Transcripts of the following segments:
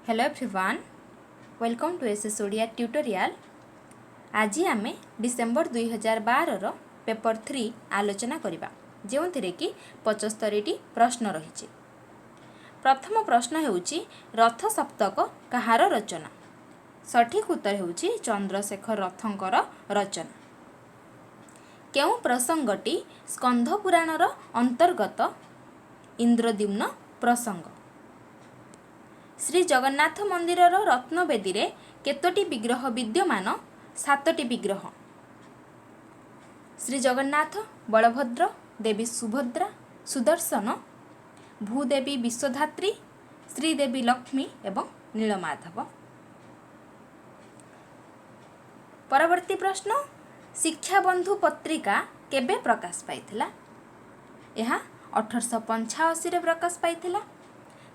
Hello everyone, welcome to SS Odia tutorial. आज आम December 2012 paper 3 आलोचना करवा जो कि 75 प्रश्न रही। प्रथम प्रश्न होउची रथ सप्तक कहार रचना। सठिक उत्तर होउची चंद्रशेखर रथंकर रचना। केउ प्रसंगटी स्कंध पुराणर अंतर्गत इंद्रद्युम्न प्रसंग। श्री जगन्नाथ मंदिरर रत्नवेदी रे केतोटी विग्रह विद्यमान? 7टी विग्रह। श्री जगन्नाथ, बलभद्र, देवी सुभद्रा, सुदर्शन, भूदेवी विश्वधात्री, श्रीदेवी लक्ष्मी एवं नीलमाधव। परवर्ती प्रश्न, शिक्षाबंधु पत्रिका केबे प्रकाश पाइथिला? यह 1885 प्रकाश पाइथिला।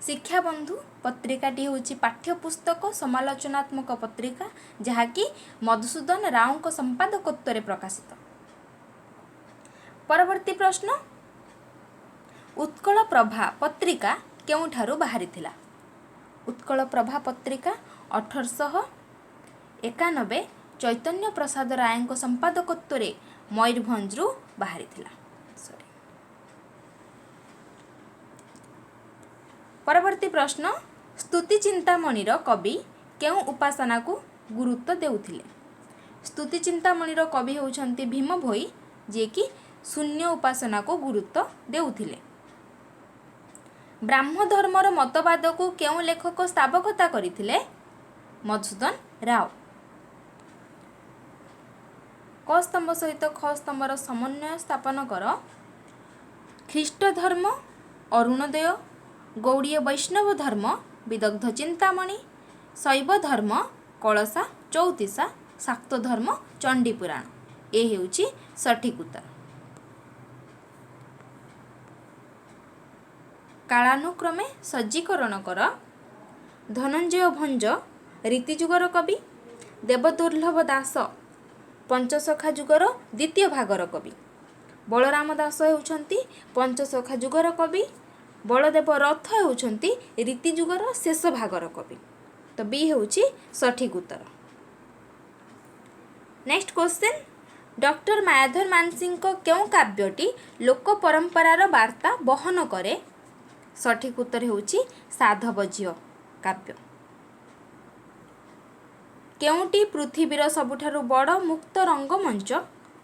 शिक्षाबंधु पत्रिकाटी होची पाठ्यपुस्तक समालोचनात्मक पत्रिका जहाँकि मधुसूदन राव को संपादकत्व प्रकाशित। परवर्ती प्रश्न, उत्कल प्रभा पत्रिका केउठारु बाहरिथिला? उत्कल प्रभा पत्रिका 1891 चैतन्य प्रसाद राय को संपादकत्व मयूरभंजरू बाहरिथिला। परवर्ती प्रश्न, स्तुति चिंतामणिर कवि केउ उपासना को गुरुत्व देउथिले? स्तुति चिंतामणिर कवि होउछंती भीम भोई जे कि शून्य उपासना को गुरुत्व देउथिले। ब्राह्म धर्मर मतवाद को केउ लेखक स्थापकता करिथिले? मधुसूदन राव। क स्तंभ सहित ख स्तंभर समन्वय स्थापन कर। ख्रीष्ट धर्म अरुणोदय, गौड़ीय वैष्णव धर्म विदग्ध चिंतामणि, शैव धर्म कलशा चौतीसा, शाक्त धर्म चंडीपुराण। ए हेउची सठिक उत्तर। कालानुक्रमे सज्जीकरण कर। धनंजय भंज रीतिजुगर कवि, देवदुर्लभ दास पंचसखा जुगर द्वितीय भागर कवि, बलराम दास हेउछंती पंचसखा जुगर कवि, बलदेव रथ हेउछंती रीतिजुगर शेष भागर कवि। तो बी हेउची सठिक उत्तर। Next question, doctor Mayadhar Mansingh केउ काव्यटी लोक परंपरार वार्ता बहन करे? सठिक उत्तर हेउची साधव झियो काव्य। केउटी पृथ्वीर सबुठारु बड़ मुक्त रंगमंच?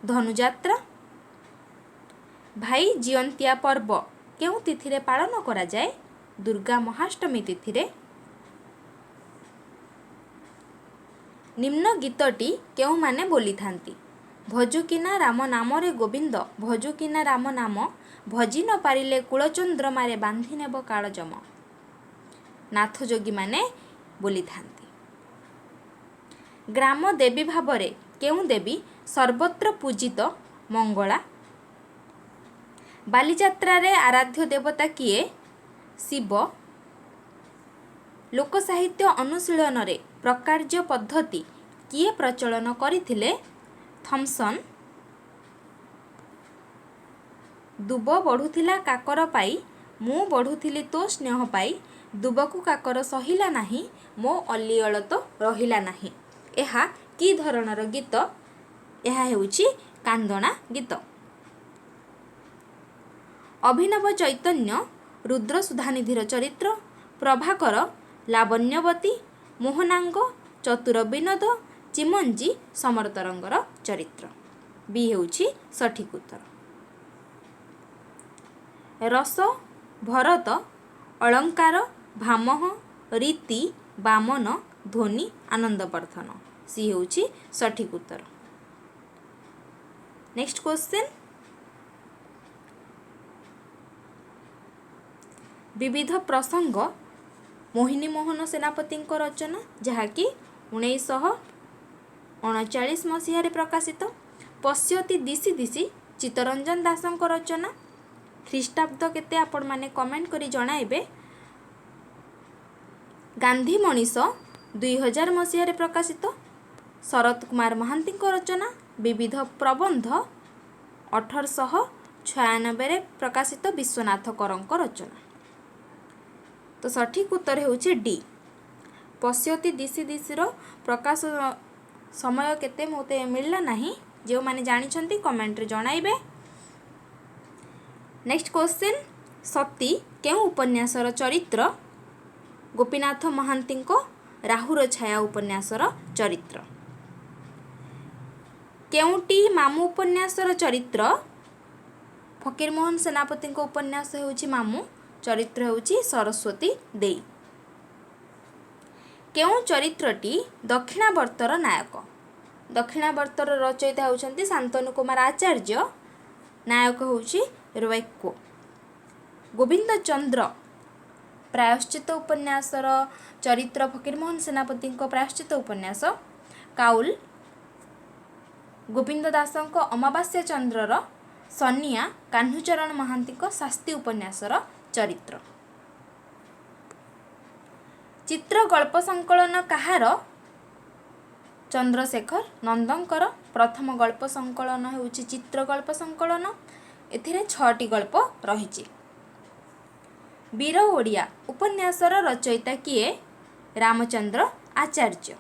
धनुजात्रा। भाई जियंतिया पर्व केउ तिथिरे पालन करा जाए? दुर्गा महाष्टमी तिथिरे। निम्न गीतटी केउ माने बोली थांती? भजुकिना राम नाम रे गोविंद, भजुकिना राम नाम, भजी न पारिले कुलचंद्र मारे बांधी नेब कालजम। नाथ जोगी माने बोली थांती। ग्राम देवी भावरे केउ देवी सर्वत्र पूजित? मंगला। बालीजात्रा रे आराध्य देवता किए? शिव। लोक साहित्य अनुशीलन रे प्रकार्य पद्धति किए प्रचलन करिथिले? थॉमसन। दुब बढ़ुथिला काकर पाई, मु बढ़ुथिली तो स्नेह पाई, दुबकु काकर सहिला नाही, मो अलिअल तो रहिला नाही। एहा की धरणर गीत? एहा हेउची कांदणा गीत। अभिनव चैतन्य रुद्र सुधानिधिर चरित्र, प्रभाकर लावण्यवती, मोहनांग चतुर विनोद, चिमंजी समरतरंगर चरित्र। बी हेउची सठिक उत्तर। रस भरत अलंकार भामह रीति बामन ध्वनि आनंदवर्धन। सी हेउची सठिक उत्तर। नेक्स्ट क्वेश्चन, विविध प्रसंग मोहिनी मोहन सेनापति रचना जहाँकि 1939 मसीह प्रकाशित। पश्यति दिशी दिशी चित्तरंजन दास रचना। ख्रीष्टाब्द केते आपण माने कमेंट करी जणाइबे। गांधी मनीष 2000 मसीह प्रकाशित। शरत कुमार महांती रचना। विविध प्रबंध 1896 प्रकाशित विश्वनाथ करंक रचना। तो सठिक उत्तर हेउची डी। पश्यति दिशि दिशिर प्रकाश समय केते मते मिलला नाही जो माने जानिछंती कमेंट रे जणाइबे। नेक्स्ट क्वेश्चन सती केउ उपन्यासर चरित्र? गोपीनाथ महांती राहुर छाया उपन्यासर चरित्र। केउटी मामू उपन्यासर चरित्र? फकीरमोहन सेनापति उपन्यास होउछि मामू, चरित्र होउछि सरस्वती देई। केउ चरित्रटी दक्षिणावर्तर नायक? दक्षिणावर्तर रचयिता होउछन्ति शांतनु कुमार आचार्य, नायक होउछि रोएक्को। गोविंद चंद्र प्रायश्चित उपन्यासर चरित्र फकीरमोहन सेनापति प्रायश्चित उपन्यास। काउल गोविंद दासଙ୍କ अमावास्या चंद्रर। सनिया कान्हुचरण महांती शास्ती उपन्यासर चरित्र। चित्र गल्प संकलन कहार? चंद्रशेखर नंदंकर प्रथम गल्प संकलन होउछि चित्र गल्प संकलन। एथिरे 6टी गल्प रहिछि। वीर ओडिया उपन्यासर रचयिता किए? रामचंद्र आचार्य।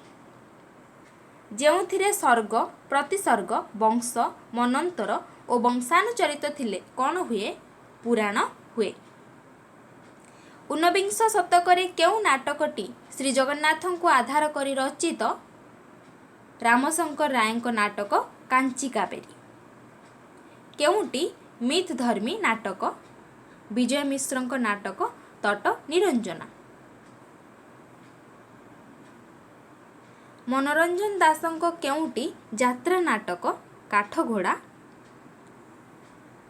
जेउथिरे सर्ग प्रतिसर्ग वंश मनंतर और वंशानुचरित थिले कौन हुए? पुराण हुए। ऊनविंश शतकरे केउ नाटकटी श्री जगन्नाथ को आधार करी रचित? रामशंकर राय नाटक कांची कावेरी। केउटी मिथ धर्मी नाटक? विजय मिश्र नाटक तट निरंजना। मनोरंजन दासଙ୍କ केउटी यात्रा नाटक काठघोड़ा।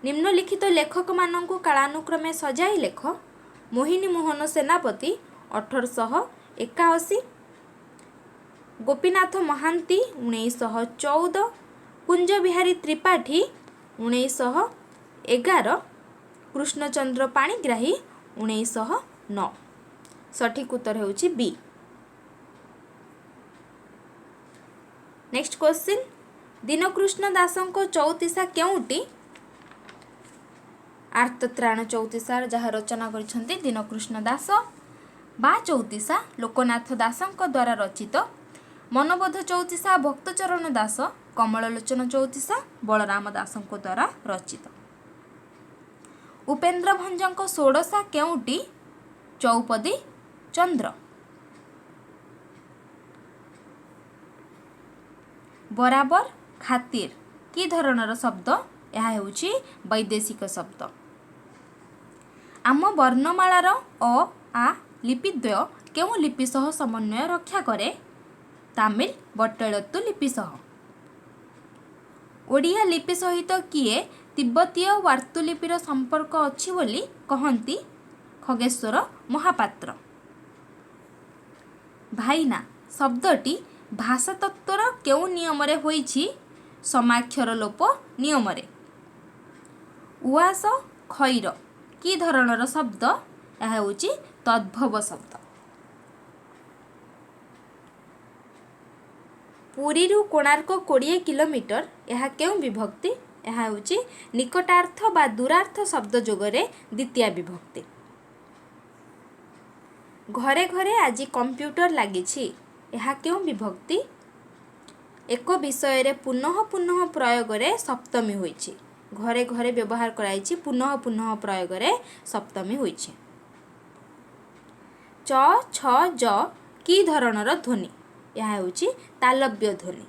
निम्नलिखित लेखक मानंकु कालानुक्रमे सजाई लेख। मोहिनी मोहन सेनापति 1881, गोपीनाथ महांती 1914, कुंज बिहारी त्रिपाठी 1911, कृष्णचंद्र पाणिग्राही 1909। सठिक उत्तर होउछि बी। नेक्स्ट क्वेश्चन दीनकृष्ण दासଙ୍କ चौतीसा केउटी? आर्तत्राण चौतीसा जहाँ रचना करिसंती दीनकृष्ण दास बा चौतीसा लोकनाथ दासଙ୍କ द्वारा रचित। मनबोध चौतीसा भक्तचरण दास, कमललोचन चौतीसा बलराम दासଙ୍କ द्वारा रचित। उपेन्द्र भंजଙ୍କ षोडशा केउटी? चौपदी चंद्र। बराबर खातिर कि धरणर शब्द? यह हेउछि वैदेशिक शब्द। आम वर्णमालार अ आ लिपिद्वय केउ लिपि सह समन्वय रक्षा करे? तामिल बट्टलत्तु लिपि सह। ओडिया लिपि सहित किए तिब्बतीय वार्तुलिपिर संपर्क अछि बोली कहंती? खगेश्वर महापात्र। भाईना शब्दटी भाषा तत्वर केउ नियमरे होइछि? समाक्षर लोप नियमरे। उआस खैर कि धरणर शब्द? यह होउछि तद्भव शब्द। पुरी रु कोणार्क 20 किलोमीटर, यह केउ विभक्ति? यह होउछि निकटार्थ बा दूरार्थ शब्द जोगरे द्वितीय विभक्ति। घरे घरे आज कंप्यूटर लागिछि, यह केउ विभक्ति? एक विषय रे पुनः पुनः प्रयोग रे सप्तमी होइछि। घरे घरे व्यवहार कराइछि, पुनः पुनः प्रयोग रे सप्तमी होइछि। च छ ज कि धरणर ध्वनि? यह होउछि तालव्य ध्वनि।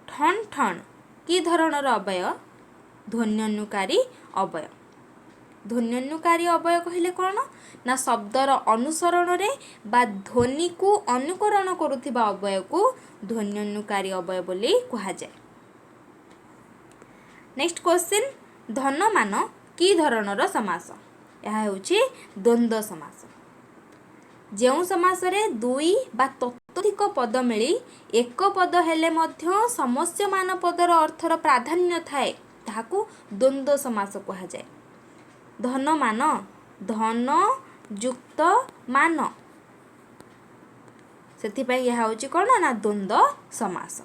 ठन ठन कि धरणर अवय? ध्वन्यनुकारी अवय। ध्वन्यनुकारी अवय कहिले कौन ना शब्दर अनुसरण रे बा ध्वनि को अनुकरण करुथिबा अवय को ध्वन्यनुकारी अवय बोली कहा जाय। नेक्स्ट क्वेश्चन धनमान कि धरणर समास? यह होउछि द्वंद्व समास। जेउ समास रे दुई बा ततोधिक पद मिली एक पद हेले मध्य समस्यमान पदर अर्थर प्राधान्य थाए ताहाकू द्वंद्व समास कहा जाय। धनमान धन युक्त मान, सेथिपाई यह होउछि कोन ना द्वंद्व समास।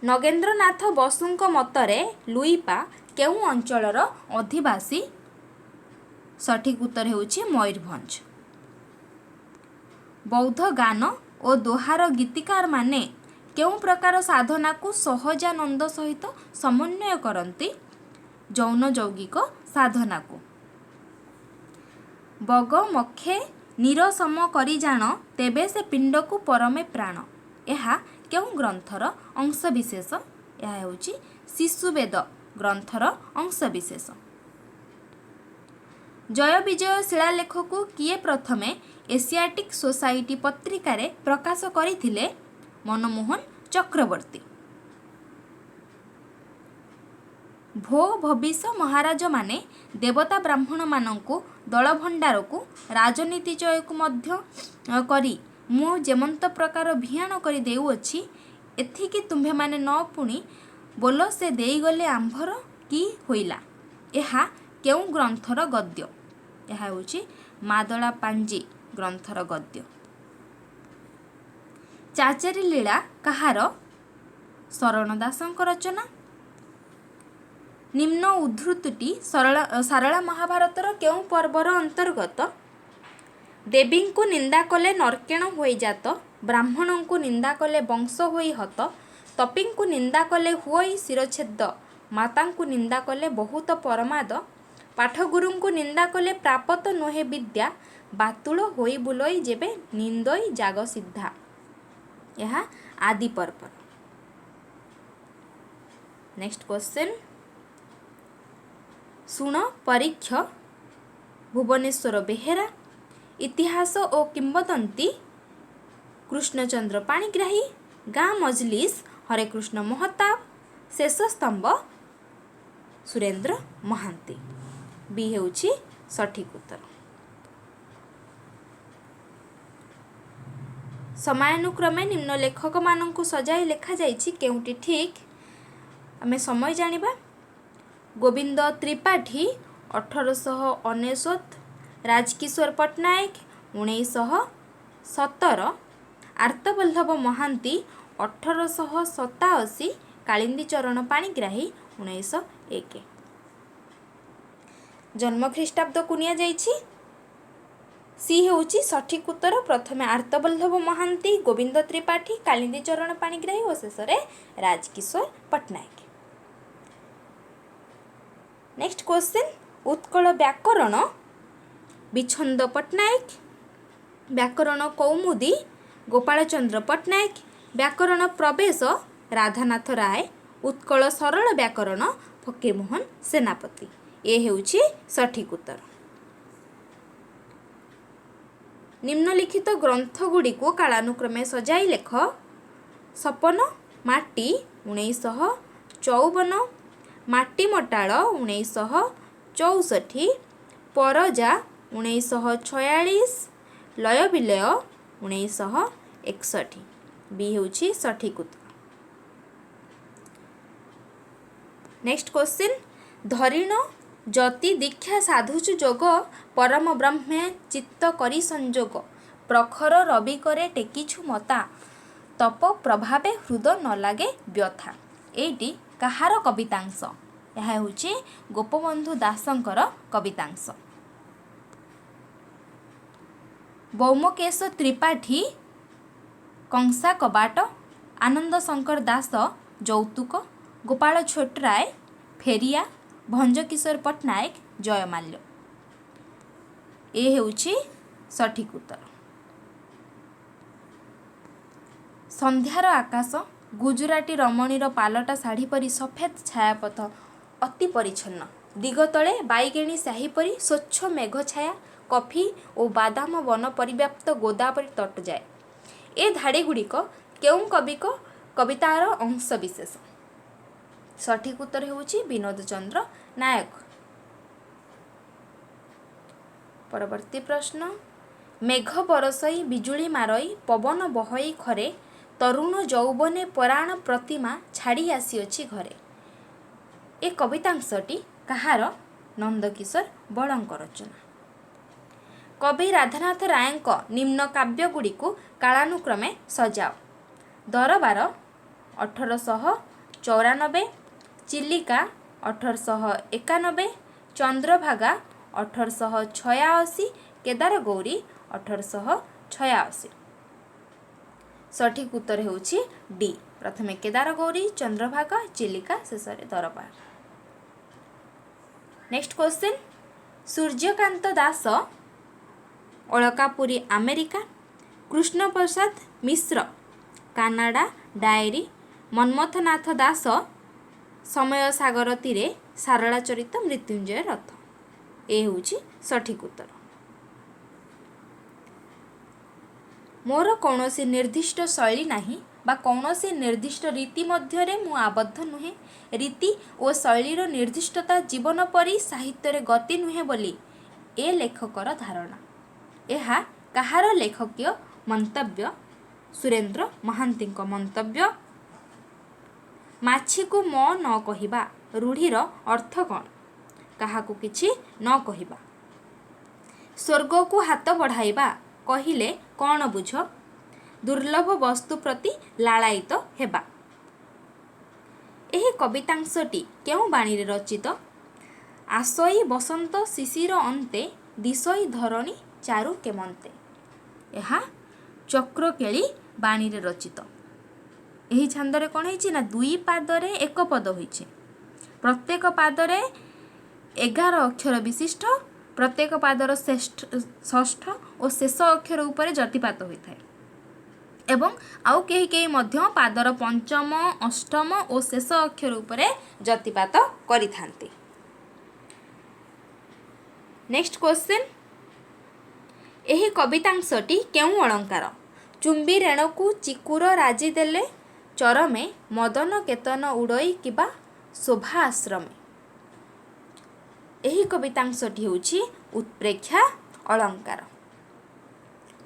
नगेंद्रनाथ बसुଙ୍କ मतरे लुईपा केउ अंचलर अधिवासी? सठिक उत्तर होउछि मयूरभंज। ବୌଦ୍ଧ ଗାନ ଓ ଦୋହାର ଗୀତିକାର ମାନେ କେଉଁ ପ୍ରକାର ସାଧନାକୁ ସହଜାନନ୍ଦ ସହିତ ସମନ୍ୱୟ କରନ୍ତି? ଯୌନ ଯୌଗିକ ସାଧନାକୁ। ବଗ ମଖେ ନିରସମ କରି ଜାଣ ତେବେ ସେ ପିଣ୍ଡକୁ ପରମେ ପ୍ରାଣ। ଏହା କେଉଁ ଗ୍ରନ୍ଥର ଅଂଶବିଶେଷ? ଏହା ହେଉଛି ଶିଶୁବେଦ ଗ୍ରନ୍ଥର ଅଂଶବିଶେଷ। ଜୟ ବିଜୟ ଶିଳାଲେଖକୁ କିଏ ପ୍ରଥମେ ଏସିଆଟିକ୍ ସୋସାଇଟି ପତ୍ରିକାରେ ପ୍ରକାଶ କରିଥିଲେ? ମନମୋହନ ଚକ୍ରବର୍ତ୍ତୀ। ଭୋ ଭବିଷ ମହାରାଜମାନେ ଦେବତା ବ୍ରାହ୍ମଣମାନଙ୍କୁ ଦଳଭଣ୍ଡାରକୁ ରାଜନୀତିଚୟକୁ ମଧ୍ୟ କରି ମୁଁ ଯେମନ୍ତ ପ୍ରକାର ଭିଆଣ କରି ଦେଉଅଛି, ଏଥିକି ତୁମ୍ଭେମାନେ ନ ପୁଣି ବୋଲ ସେ ଦେଇଗଲେ ଆମ୍ଭର କି ହୋଇଲା। ଏହା କେଉଁ ଗ୍ରନ୍ଥର ଗଦ୍ୟ? ଏହା ହେଉଛି ମାଦଳା ପାଞ୍ଜି ଗ୍ରନ୍ଥର ଗଦ୍ୟ। ଚାଚେରି ଲୀଳା କାହାର? ଶରଣ ଦାସଙ୍କ ରଚନା। ନିମ୍ନ ଉଦ୍ଧୃତଟି ସାରଳା ମହାଭାରତର କେଉଁ ପର୍ବର ଅନ୍ତର୍ଗତ? ଦେବୀଙ୍କୁ ନିନ୍ଦା କଲେ ନର୍କେଣ ହୋଇଜାତ, ବ୍ରାହ୍ମଣଙ୍କୁ ନିନ୍ଦା କଲେ ବଂଶ ହୋଇ ହତ, ତପୀଙ୍କୁ ନିନ୍ଦା କଲେ ହୁଅଇ ଶିରଚ୍ଛେଦ, ମାତାଙ୍କୁ ନିନ୍ଦା କଲେ ବହୁତ ପରମାଦ, ପାଠଗୁରୁଙ୍କୁ ନିନ୍ଦା କଲେ ପ୍ରାପତ ନୁହେଁ ବିଦ୍ୟା, ବାତୁଳ ହୋଇ ବୁଲଇ ଯେବେ ନିନ୍ଦଇ ଜାଗ ସିଦ୍ଧା। ଏହା ଆଦି ପର୍ବର। ନେକ୍ସଟ କ୍ୱେଶ୍ଚନ୍, ଶୁଣ ପରୀକ୍ଷ ଭୁବନେଶ୍ୱର ବେହେରା। ଇତିହାସ ଓ କିମ୍ବଦନ୍ତୀ କୃଷ୍ଣଚନ୍ଦ୍ର ପାଣିଗ୍ରାହୀ। ଗାଁ ମଜଲିସ ହରେକୃଷ୍ଣ ମହତାବ। ଶେଷ ସ୍ତମ୍ଭ ସୁରେନ୍ଦ୍ର ମହାନ୍ତି। ବି ହେଉଛି ସଠିକ ଉତ୍ତର। ସମୟାନୁକ୍ରମେ ନିମ୍ନ ଲେଖକମାନଙ୍କୁ ସଜାଇ ଲେଖାଯାଇଛି, କେଉଁଟି ଠିକ୍? ଆମେ ସମୟ ଜାଣିବା। ଗୋବିନ୍ଦ ତ୍ରିପାଠୀ 1899, ରାଜକିଶୋର ପଟ୍ଟନାୟକ 1917, ଆର୍ତ୍ତବଲ୍ଲଭ ମହାନ୍ତି 1887, କାଳିନ୍ଦୀଚରଣ ପାଣିଗ୍ରାହୀ 1901। ଜନ୍ମ ଖ୍ରୀଷ୍ଟାବ୍ଦକୁ ନିଆଯାଇଛି। ସି ହେଉଛି ସଠିକ ଉତ୍ତର। ପ୍ରଥମେ ଆର୍ତ୍ତବଲ୍ଲଭ ମହାନ୍ତି, ଗୋବିନ୍ଦ ତ୍ରିପାଠୀ, କାଳିନ୍ଦୀଚରଣ ପାଣିଗ୍ରାହୀ ଓ ଶେଷରେ ରାଜକିଶୋର ପଟ୍ଟନାୟକ। ନେକ୍ସଟ କ୍ୱେଶ୍ଚନ୍, ଉତ୍କଳ ବ୍ୟାକରଣ ବିଚ୍ଛନ୍ଦ ପଟ୍ଟନାୟକ, ବ୍ୟାକରଣ କୌମୁଦୀ ଗୋପାଳଚନ୍ଦ୍ର ପଟ୍ଟନାୟକ, ବ୍ୟାକରଣ ପ୍ରବେଶ ରାଧାନାଥ ରାୟ, ଉତ୍କଳ ସରଳ ବ୍ୟାକରଣ ଫକୀରମୋହନ ସେନାପତି। ଏ ହେଉଛି ସଠିକ ଉତ୍ତର। ନିମ୍ନଲିଖିତ ଗ୍ରନ୍ଥଗୁଡ଼ିକୁ କାଳାନୁକ୍ରମେ ସଜାଇ ଲେଖ। ସପନ ମାଟି 1954, ମାଟିମଟାଳ 1964, ପରଜା 1946, ଲୟବିଲୟ 1961। ବି ହେଉଛି ସଠିକ ଉତ୍ତର। ନେକ୍ସଟ କ୍ୱେଶ୍ଚନ୍, ଧରିଣ ଜ୍ୟୋତି ଦୀକ୍ଷା ସାଧୁଚୁ ଯୋଗ, ପରମ ବ୍ରହ୍ମେ ଚିତ୍ତ କରି ସଂଯୋଗ, ପ୍ରଖର ରବି କରେ ଟେକିଛୁ ମତା, ତପ ପ୍ରଭାବେ ହୃଦ ନ ଲାଗେ ବ୍ୟଥା। ଏଇଟି କାହାର କବିତାଂଶ? ଏହା ହେଉଛି ଗୋପବନ୍ଧୁ ଦାସଙ୍କର କବିତାଂଶ। ବୌମକେଶ ତ୍ରିପାଠୀ କଂସା କବାଟ, ଆନନ୍ଦ ଶଙ୍କର ଦାସ ଯୌତୁକ, ଗୋପାଳ ଛୋଟରାୟ ଫେରିଆ, ଭଞ୍ଜକିଶୋର ପଟ୍ଟନାୟକ ଜୟମାଲ୍ୟ। ଏ ହେଉଛି ସଠିକ ଉତ୍ତର। ସନ୍ଧ୍ୟାର ଆକାଶ ଗୁଜୁରାଟୀ ରମଣୀର ପାଲଟା ଶାଢ଼ୀ ପରି ସଫେଦ ଛାୟାପଥ ଅତି ପରିଚ୍ଛନ୍ନ, ଦିଗତଳେ ବାଇଗେଣୀ ସ୍ୟାହି ପରି ସ୍ୱଚ୍ଛ ମେଘଛାୟା, କଫି ଓ ବାଦାମ ବନ ପରିବ୍ୟାପ୍ତ ଗୋଦାବରୀ ତଟ ଯାଏ। ଏ ଧାଡ଼ିଗୁଡ଼ିକ କେଉଁ କବିଙ୍କ କବିତାର ଅଂଶବିଶେଷ? ସଠିକ ଉତ୍ତର ହେଉଛି ବିନୋଦ ଚନ୍ଦ୍ର ନାୟକ। ପରବର୍ତ୍ତୀ ପ୍ରଶ୍ନ, ମେଘ ବରଷଇ ବିଜୁଳି ମାରଇ ପବନ ବହଇ ଖରେ, ତରୁଣ ଯୌବନେ ପରାଣ ପ୍ରତିମା ଛାଡ଼ି ଆସିଅଛି ଘରେ। ଏ କବିତାଂଶଟି କାହାର? ନନ୍ଦକିଶୋର ବଳଙ୍କ ରଚନା। କବି ରାଧାନାଥ ରାୟଙ୍କ ନିମ୍ନ କାବ୍ୟଗୁଡ଼ିକୁ କାଳାନୁକ୍ରମେ ସଜାଅ। ଦରବାର 1894, ଚିଲିକା 1891, ଚନ୍ଦ୍ରଭାଗା 1886, କେଦାରଗୌରୀ 1886। सठिक उत्तर ହେଉଛି डी। प्रथमे केदारगौरी, चंद्रभागा, चिलिका, शेष दरबार। नेक्स्ट क्वेश्चन, सूर्यकांत दास Alkapuri America, Krishna Prasad Mishra Canada diary, Manmathnath दास समय सागर तीरे सारला चरित मृत्युंजय रथ। ए होची सठिक उत्तर। मोर कौनसी निर्दिष्ट शैली नाही बा कौनसी निर्दिष्ट रीति मध्यरे मु आबद्ध नुहे। रीति और शैलीर निर्दिष्टता जीवन परी साहित्य रे गति नुहे बोली ए लेखकर धारणा। यह कहार लेखकीय मंतव्य? सुरेंद्र महांतीଙ୍କ मंतव्य। माछी को म न कहिबा रूढ़ीर अर्थ कौन? काहाकू किछि न कहिबा। स्वर्ग को हाथ बढ़ाइबा कहिले कौन बुझ? दुर्लभ वस्तु प्रति लालायित हेबा। एही कवितांशटी केउं बाणीरे रचित? आसई बसंत शिशिर अंते दिशई धरणी चारु केमंते। यह चक्रकेली बाणीरे रचित। एही छंदरे कौन होइछि ना दुई पादरे एक पद होइछि। प्रत्येक पादरे 11 अक्षर विशिष्ट, प्रत्येक पादर षष्ठ और शेष अक्षर उपरे जतिपात होइଥାଏ एवं आउ केही केही मध्य पादर पंचम, अष्टम और शेष अक्षर उपरे जतिपात करिथांती। नेक्स्ट क्वेश्चन, एही कवितांशटी केउं अलंकार? चुंबी रेणुकू चिकुर राजी देले चरमे मदन केतन उड़ई किबा शोभा आश्रमे। एही कवितांशटी होछि उत्प्रेक्षा अलंकार।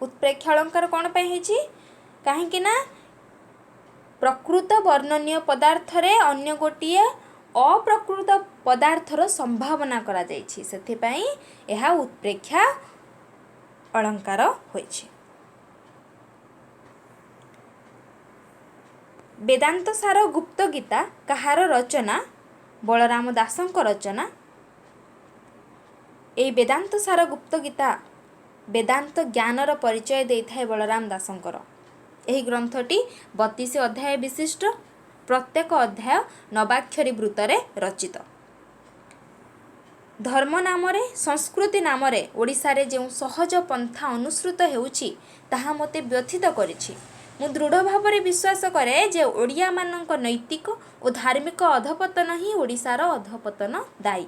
उत्प्रेक्षा अलंकार कौन पे होछि? काहेकि ना प्रकृत वर्णनीय पदार्थ रे अन्य गोटिए अप्रकृत पदार्थर संभावना करा जाइछि, सेथि पई एहा उत्प्रेक्षा अलंकार होइछि। वेदांत सार गुप्त गीता कहार रचना? बलराम दासଙ୍କ रचना। ए वेदांत सार गुप्त गीता वेदांत ज्ञानर परिचय देइथाय बलराम दासଙ୍କର। एही ग्रंथटी 32 अध्याय विशिष्ट, प्रत्येक अध्याय नवाक्षरी वृत्तरे रचित। धर्म नामरे संस्कृति नामरे ओडिसा रे जे सहज पंथा अनुसृत हेउछि ताहा मते व्यथित करिछि। मु दृढ़ भावरे विश्वास करे जे ओडिया मानक नैतिक और धार्मिक अधपतन ही ओडिसार अधपतन दायी।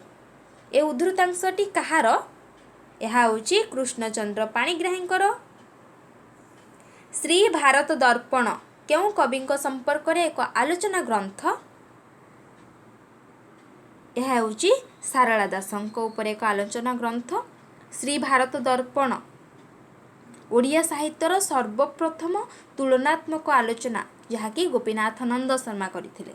ए उद्धृतांशटी कहार? यह होछि कृष्णचंद्र पाणिग्राहींकर। श्री भारत दर्पण केउं कविंक संपर्क रे एक आलोचना ग्रंथ? यह होछि सारला दासଙ୍କ ऊपर एक आलोचना ग्रंथ। श्री भारत दर्पण ओडिया साहित्यर सर्वप्रथम तुलनात्मक आलोचना जहाँकि गोपीनाथ नंद शर्मा करथिले।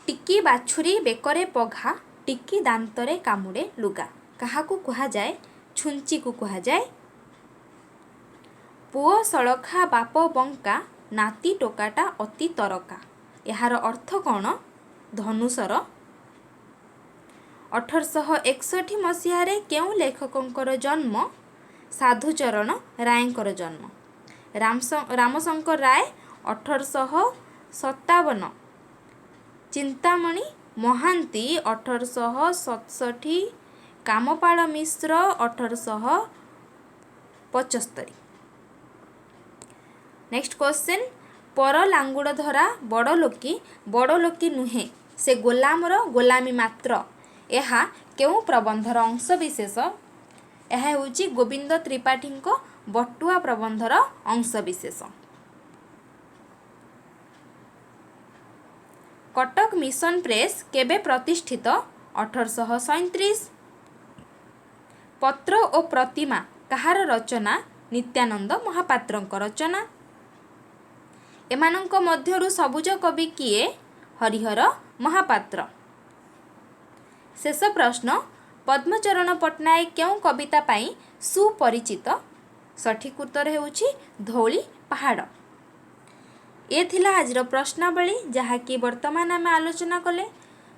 टिकी बाछुरी बेकरे पघा, टिकी दांतरे कामुड़े लुगा काहाकू कुहा जाए? छुंची को कुहा जाए। पुओ सड़खा बाप बंका, नाती टोकाटा अति तरका। यार अर्थ कौन? धनुषर। 1861 मसीह केउं लेखकंकर जन्म? साधुचरण रायंकर जन्म। रामशंकर राय 1857, चिंतामणि महांती 1867, कामपाल मिश्र 1875। नेक्स्ट क्वेश्चन, पर लांगुड़ धरा बड़ लोकी नुहे से गोलामर गोलामी मात्र। यह केउं प्रबंधर अंश विशेष? यह होछि गोविंद त्रिपाठींक बटुआ प्रबंधर अंश विशेष। कटक मिशन प्रेस केबे प्रतिष्ठित? 1837। पत्र और प्रतिमा कहार रचना? नित्यानंद महापात्रଙ୍କ रचना। एमानଙ୍କ मध्यरु सबुज कवि किए? हरिहर महापात्र। शेष प्रश्न, पद्मचरण पट्टनायक केउं कविता पाई सुपरिचित? सठिक उत्तर हेउछि धौली पहाड़। ये थिला आजर प्रश्नावली जहाँकि वर्तमान आम आलोचना कले।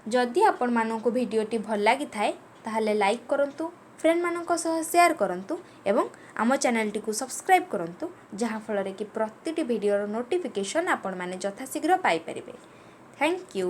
जदि आपण मानक भिडियोटी भल लगी थाए ताहले लाइक करंतु, फ्रेंड मानक सह शेयर करंतु एवं आम चैनल टी को सब्सक्राइब करंतु जहाँ फल कि प्रतिटी वीडियो नोटिफिकेशन आपण माने यथाशीघ्र पाई परिबे। Thank you.